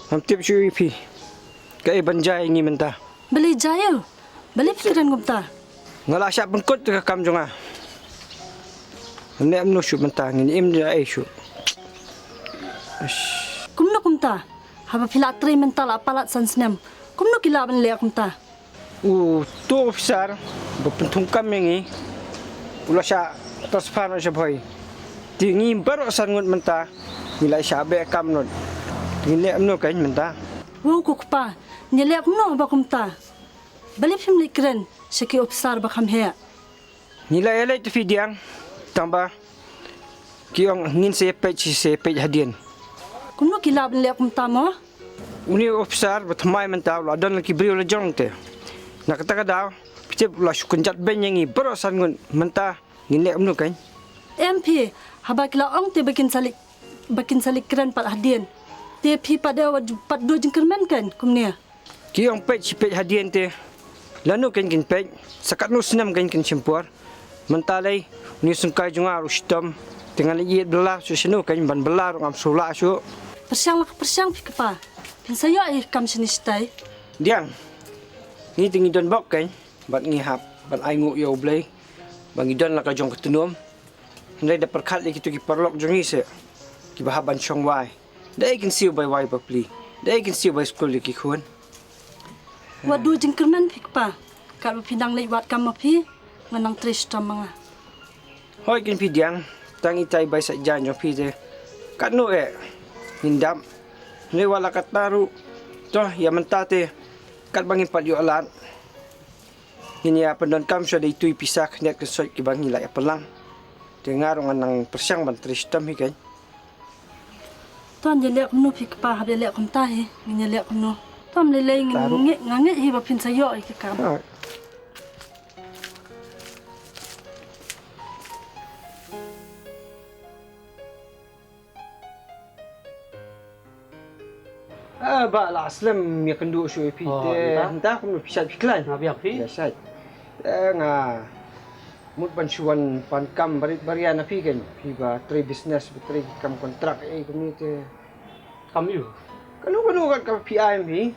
Hamtip siya ipi. Kaya banjay ngi menta. Beli jaya. Beli pikiran gumta. Ngala siya bengkot ke kam jonga. Nek amno syu menta ngin im dia ai syu. Kumno kumta. Haba pila tri mental apalat sansnem. Kumno kila ban le kumta. Tu officer berpentung kam ngi. Ula siya transfer siya boy. Tingi baru sangut menta. Nilai siya be kam non. Ngin amno kan menta. Wow kukpa. Nyele kumno ba kumta. Beli pim likren. Syaki officer ba kam he. Nilai elai tu fidiang. Tambah kiong ngin sepej hadian. Kumno kila ban le kumta mo. Uni officer bertemai menta ula dan lagi beri ula jong te. Nak kata daw picip ula syukunjat ben yang baru sangun menta ngin le amno kan. MP haba kila ong te bakin salik keren pal hadian. Te pi pada pat do jengkermen kan kumnia. Kiong pej hadian te. Lanu kan kin pej sakat nu senam kan kin simpuar. Mentalai ni sungkai junga rustam dengan iet belah susenu kan ban belar ngam sula su. Persiang pi kepa. Pin sayo ai kam sinistai. Diang. Ni tingi don bok kan bat ngihap ban ai ngu yo blai. Bang idon la ka jong ketunum. Ndai da perkhat li kitu ki perlok jongi se. Ki bahaban chong wai. Dai kin siu bai wai bapli. Dai kin siu bai skul li ki khun. Wadu jengkermen pi kepa. Kalau pinang lei wat kam pi nganang tristam manga. Hoi kin pi diang. Tang itai bai sa jan jo pi te. Kat nu hindam. Ni wala kat taru. Toh ya mentate. Kat bangin pat yo alat. Ini apa don kam so dai tui pisak nek kesoi ki bangi la pelang. Dengar nganang persiang ban tristam hi kan. Tuan je lek nu pi kepa habe lek kumta he. Min lek nu. Tuan le le ngange hi ba pin sayo ai ke kam. Ba la aslam ya kendu shu pi te. Entah kum pisat piklan. Na biak fi. Ya sai. Nga mut ban shuan pan kam barit barian api kan. Pi ba tre business tre kam kontrak kum ni te. Kam yu. Kanu kan ka pi am hi.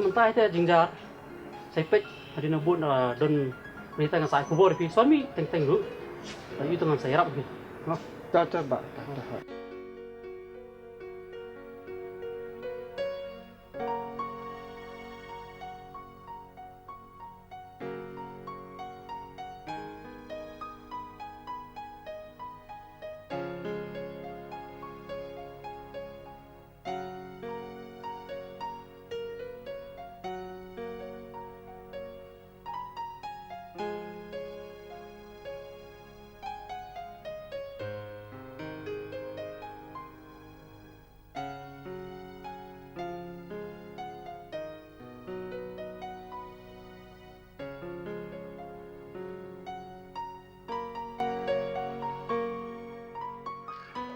Mentai te jingjar. Sai pek hari na bun don berita nga sai kubur fi. Suami teng ru. Dan itu ngan sai rap fi. Ta ba.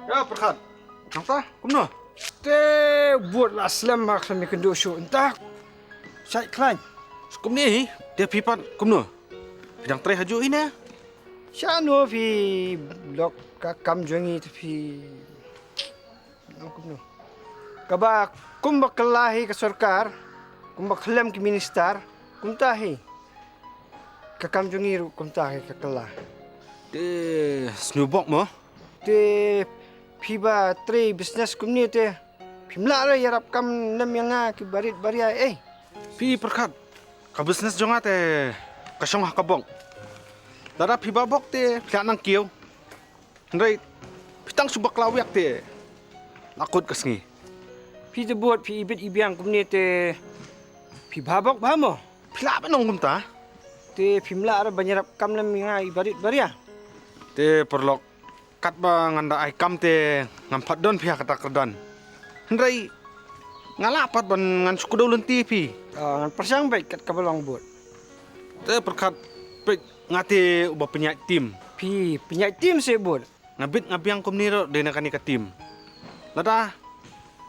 Ya, perkhat. Nangta, kumno. Te buat la aslam mak sami kendu shu. Entah. Sai klan. Kumni, dia pipat kumno. Bidang tre haju ini. Shano fi blok ka kam jongi fi. Kumno. Kaba kumba kelahi ke sarkar. Kumba kelam ke minister. Kumtahi. Ka kam jongi ru kumtahi ka kelah. Dia snubok mo. Te piba tre business kumni te. Pimla ra yarap kam nam yanga ki barit baria Pi perkhat. Ka business jonga te kasong hakabong. Dara pi babok te pila nang kiyo. Ndai pitang subak lawiak te. Lakot kasngi. Pi te buat pi ibit ibiang kumni te. Pi babok bamo. Pila ba nong kumta? Te pimla ra banyarap kam nam yanga ibarit baria. Te perlok kat ba nganda ai kam te ngampat don pihak kata kerdan. Ndai ngalapat ban ngan suku Lynti pi. Ngan persang baik kat kabalong buat. Te perkat pek ngati ubah penyak tim. Pi penyak tim saya buat. Ngabit ngabiang kum niro dena kani ka tim. Lada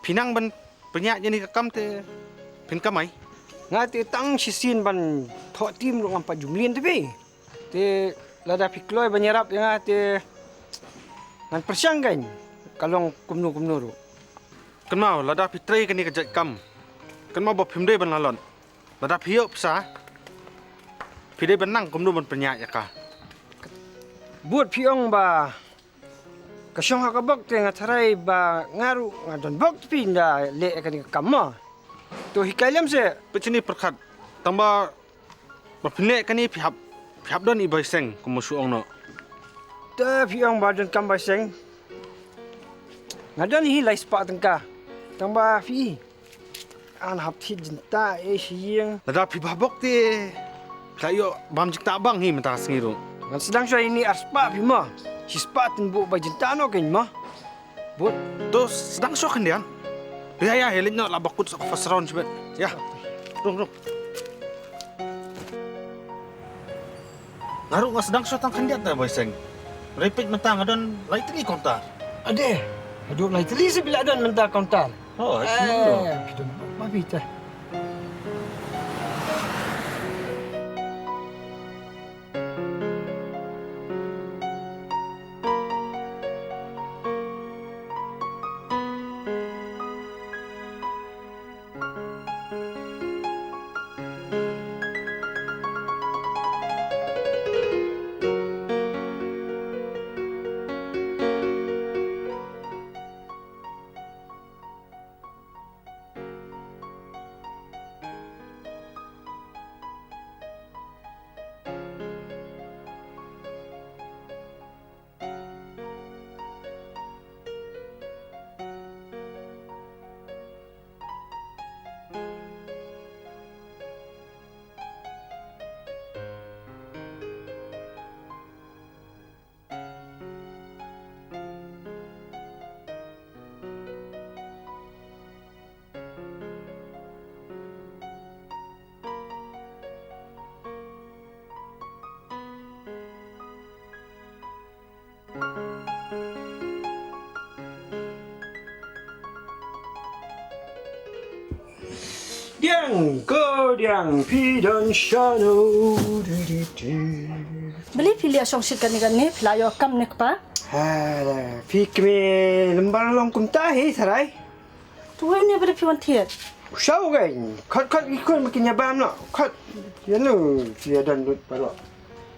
pinang ban penyak je ni kakam te. Pin kamai. Nga te tang sisin ban thok tim ro ngam pa jumlin te pi. Te lada pikloi banyarap yang te ngan persyang kan. Kalong kumnu ro. Kan mau lada pitrai kan ni kejat kam. Kan mau bop himde ban lalon. Lada piyo psa. Pide benang kumnu ban penyak ya ka. Buat piong ba kasyong hakabok te ngatharai ba ngaru ngadon bok pinda le kan kamma. To hikailam se Pecini perkat. Tambah bapine kan ni pihap don ibai seng kumusu ong no. te piong ba don kam ba seng. Ngadon hi lai spa tengka. Tang ba fi. An hap thi jinta e siang. Lada pi babok te. Kayo bam jik tak bang hi mentah sengiru. Ngan sedang so ini arspa pi ma. Si spa tin bu ba jinta no kan ma. Buat Tu sedang sok kan dia. Ya helin no labakut sa fasron sebet. Ya. Rung. Ngaru nga sedang sok tang kan dia ta boy seng. Repeat mentang adon lai teli konta. ade. Aduh lai teli sebila don mentah kauntar. Oh, sengiru. Pidon ba bi ta. Diang pidon shano. Beli pilih asong sikan ni pelayo kam nek pa. Hala, fik me lembar long kum tahi sarai. Tuan ni beri piwan tiat. Usau kan. Kat ikut makin nyabam nak. Kat. Ya nu, dia dan lut palo.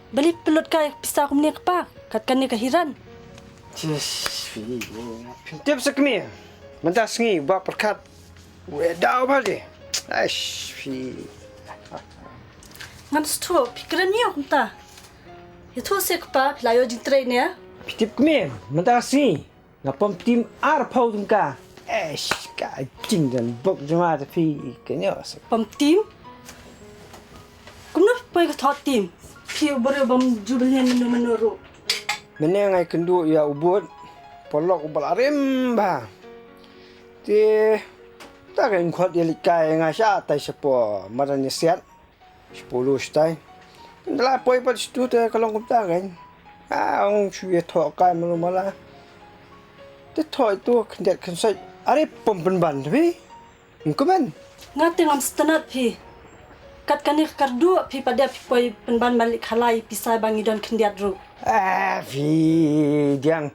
Beli pelot kai pista kum nek pa. Kat kan ni kehiran. Cis, fi. Tip sekmi. Mentah sengi buat perkat. Wedau balik. Aish, fi. Ngan stu pikiran ni aku ta. Itu sek pa pelayo jintrai ni ya. Tip kemi. Mentah sengi. Ngapam tim ar pau tungka. Aish, kacing dan bok jemaah fi. Kenyos. Pam tim. Kumna pai ka thot tim. Pi bore bam jubelnya menuru. Meneng ai kendu ya ubud. Polok ubal arim ba. Ti tak kan kuat dia likai ngasya tai sepo maranya siat 10 stai. Ndala poi pa situ te kalau kumta kan. Ang cuy thok kai malu mala. Te thoi tu kendet kensai are pompen ban tapi. Engkomen. Ngate ngam stanat pi. Kat kani kardu pi pada pi poi penban malik halai pisai bangi don kendiat ru. Fi diang.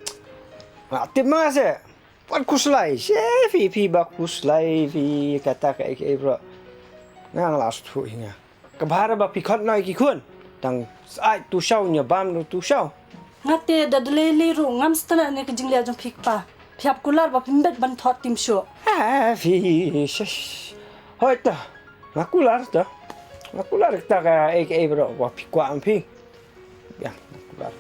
Aktif masa. Buat kuslai, fi bakuslai fi kata ke bro. Ngang last tu inga. Kebara ba pikot noi ki kun. Tang ai tu shau nya bam tu shau. Ngate da dlele ru ngam stanat ne ke jinglia jong pikpa. Piap kular ba pimbet ban thot tim sho. Fi shish. Hoi ta. Makular ta. Makular ta ka bro wa pikwa ampi. Ya, makular.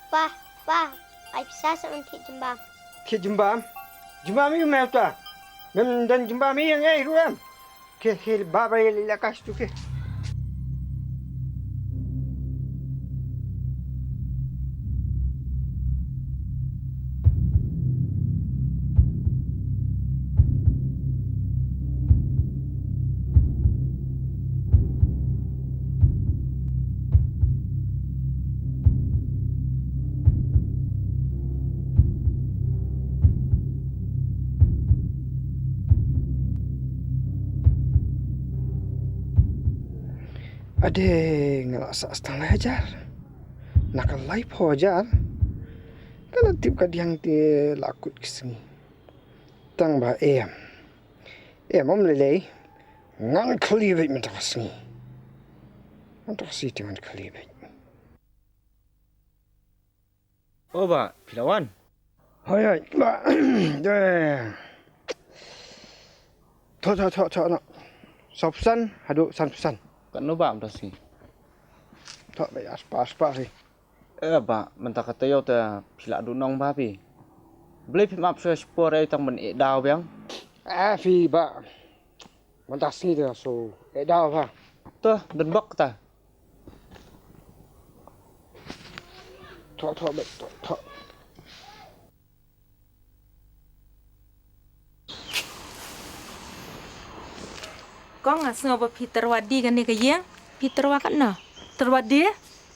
Pa, ay bisa sa mantik jembam. Ke jembam. Jembam ni mau ta. Mem dan jembam ni yang ai ruam. Ke baba ye lakas tu ke. Ade ngelaksa setengah ajar. Nak live ajar. Kalau tip kadiang ti lakut kesini. Tang ba em. Om lelei. Ngan kelibet minta kesini. Minta kesini dengan kelibet. Oh, ba, pilawan. Hai, ba. Deh. Thọ nak. Sapsan, hadu sanpusan. Kan no ba amda si. Thọ ba aspa si. Ba, mentah kata yo ta pila du nong ba pi. Beli pi map so spore tang men e daw bang. Fi ba. Mantap sini dia so. Dah ba. Tu dan bak ta. Thọ ba. Thọ. Con à sơ bờ Peter Wadi kan ni ke yang Peter wa kan na Terwadi?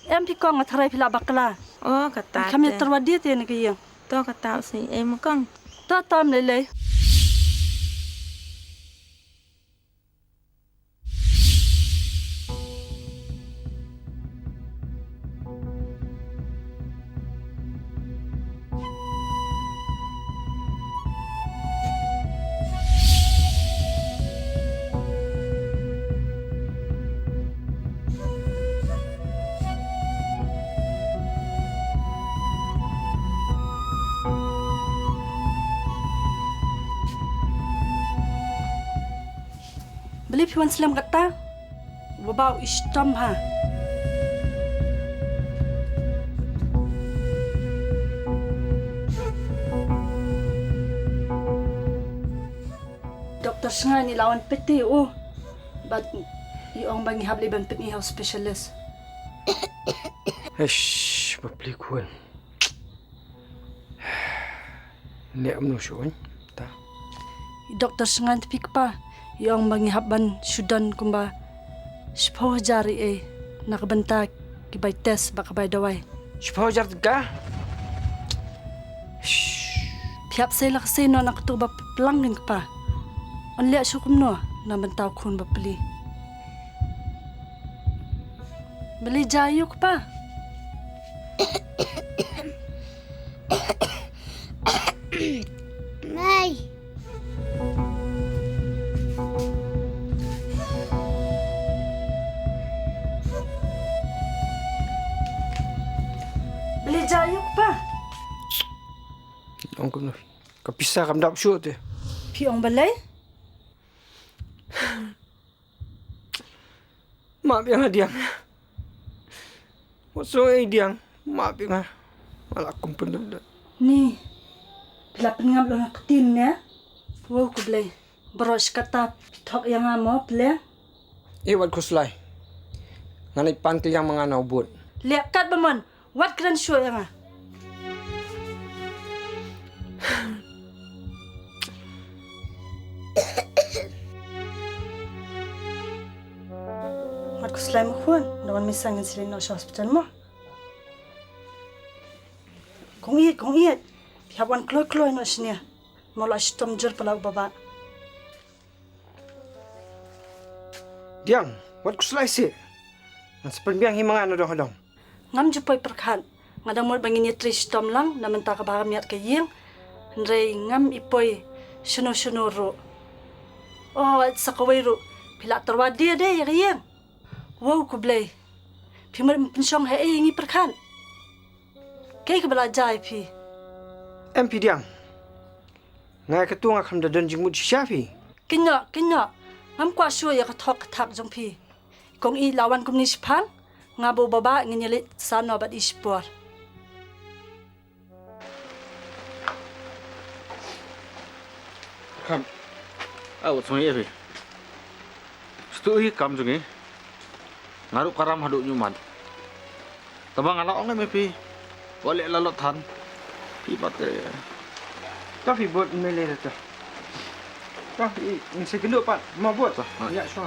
Em pi kong atharai pila bakla. oh kata Kami terwadi te ni ke yang. to kata si em con Ta tam lele. Beli piwan selam kata. Babau istam ha. Doktor sengai ni lawan peti but iong bangi habli ban peti health specialist. Bapli kuan. Ni amno shuan. Ta. Doktor sengai tepik pa. Iong bangi habban sudan kumba. Sepuluh jari nakabanta kibay test baka bay daway. Siapa jar ka? Piap say lakasay no nakatuba pelangin ka pa. Anliya sukum no nabantaw kun bapili. Beli jayo ka pa. Nay. Beli jayo ka pa. Ang kuno. Kapisa kam dap shoot eh. Piong balay? Maaf yang diang. Waso diang. Maaf yang malah kumpul dah. Ni. Pila peningam lo nakatin niya. Wow ko balay. Baros kata pitok yang amo pila. Iwat ko slay. Nganay pantil yang mga naubot. Lihat kat baman. What kran show yang Mat ko slay mo kuan. Naman misangin sila no sa hospital mo. Kung iit. Pihawan kloy no siya. Mula sitom jer pala baba. Diang, wat ko slay si. Nasa panbiyang himangan na dong. Ngam jupoy perkhan. Ngadang mo bangin niya tristom lang. Naman ta kabahamiat kayeng. Nrey ngam ipoy. Suno ro. Oh, at sa Kawei ro. Pila terwadi ada ya kayeng. Wow ko blay. Pimar pensyong ngi perkhan. Kay ka bala pi. MP diang. Ngay ketua ngakam dadan jingmut siapi. Kenya. Ngam kwa syua ya katok katak jong pi. Kong i lawan kum ni sipang. Ngabo baba nginyelit sano bat ispor. Awak semua ya, Pi. Setui kam jungi. Ngaruk karam haduk nyumat. Tabang ala ong Pi. Boleh lalot tan. Pi bate. Kau pi buat mele tu. Kau ini segeluk pat. Mau buat? Ya, sure.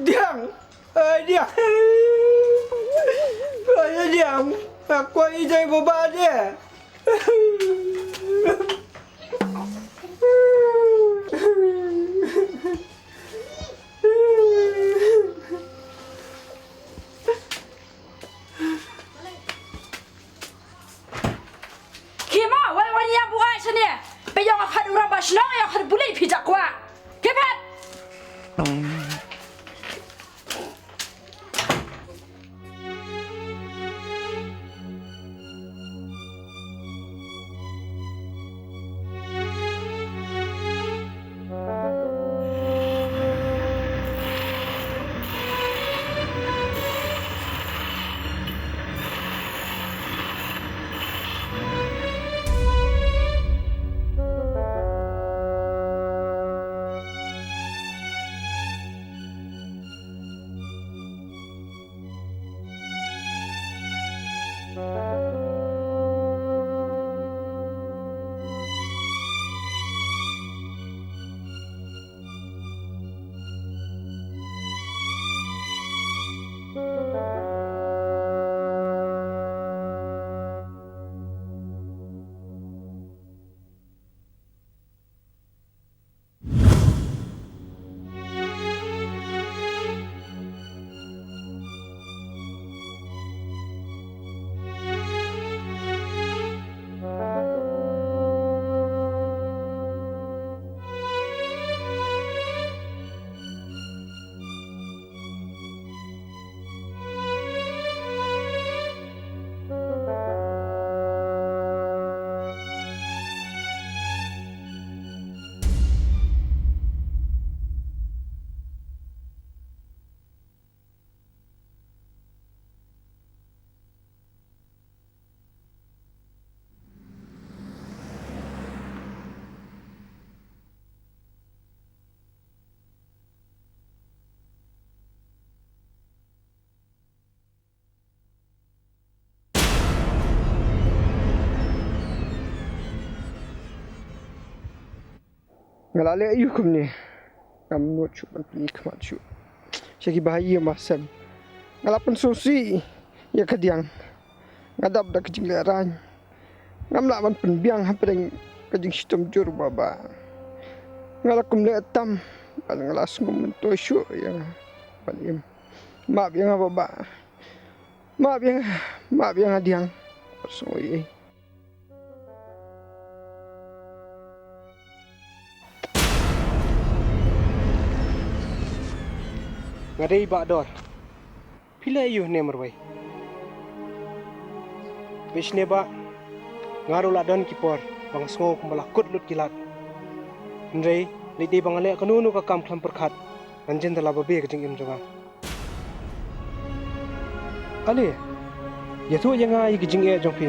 Diam. Diam. Kau diam. Aku ini jangan berubah dia. Kima, wai yang buat sini. Peyang akan orang basnang yang akan boleh pijak kuat. Kepet. Ngalale ayu kum ni. Kamu nak cuba pergi ke macu. Syaki bahaya masam. Ngalapan sosi ya kadiang. Ngadap dah kecing leran. Ngamla man penbiang hampering kecing sistem jur baba. Ngalakum letam paling ngalas ngumentu syu yang paling. Maaf yang baba. Maaf yang adiang. Persoi. Ngadai bak dor. Pila ayuh ne merwai. Bishne ba ngaru ladon kipor bang sngo kumala kut lut kilat. Nrei lidi bang ale kanunu ka kam klam perkhat. Anjen dala babe ka jing im jaga. Ali, ya tu yang ai gijing e jong pi.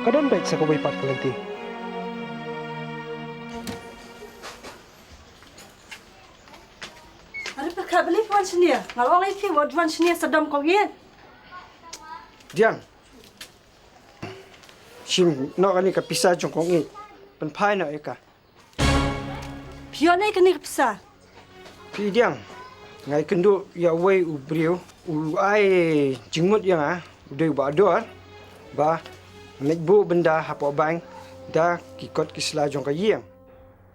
Kadon baik sa Kawei pat Lynti. Ada perkara beli puan sini. Kalau orang itu buat puan sini sedang kau yen. Diang. Sim nok ani ka pisa jong kong i. Pen pai na eka. Pion ni kini kepsa. Pi diang. Ngai kendu ya wei u brio u ai jingmut yang udai ba dor ba nek bu benda hapo bang da kikot kisla jong ka yeng.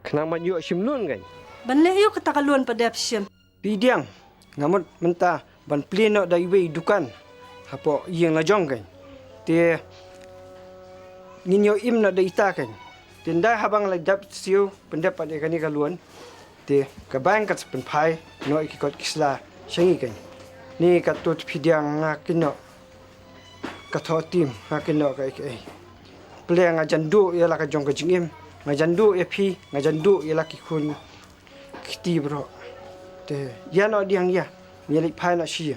Kenapa yu sim nun kan? Ban le yu ketakaluan pada psim. Pi diang. Ngamut menta ban pleno da wei dukan. Hapo yeng la jong kan. Te ninyo im na da ita kan. Tenda habang la dap siu pendapat ekani kaluan. Te kabang kat pen pai no ikikot kisla shengi kan. Ni katut pidiang ngakino katotim ngakino ka ek. Pleng ajandu ia la ka jong ka jingim. Ngajandu epi ngajandu ia la kikun kiti bro. Te ya no diang ya. Milik pai na shi.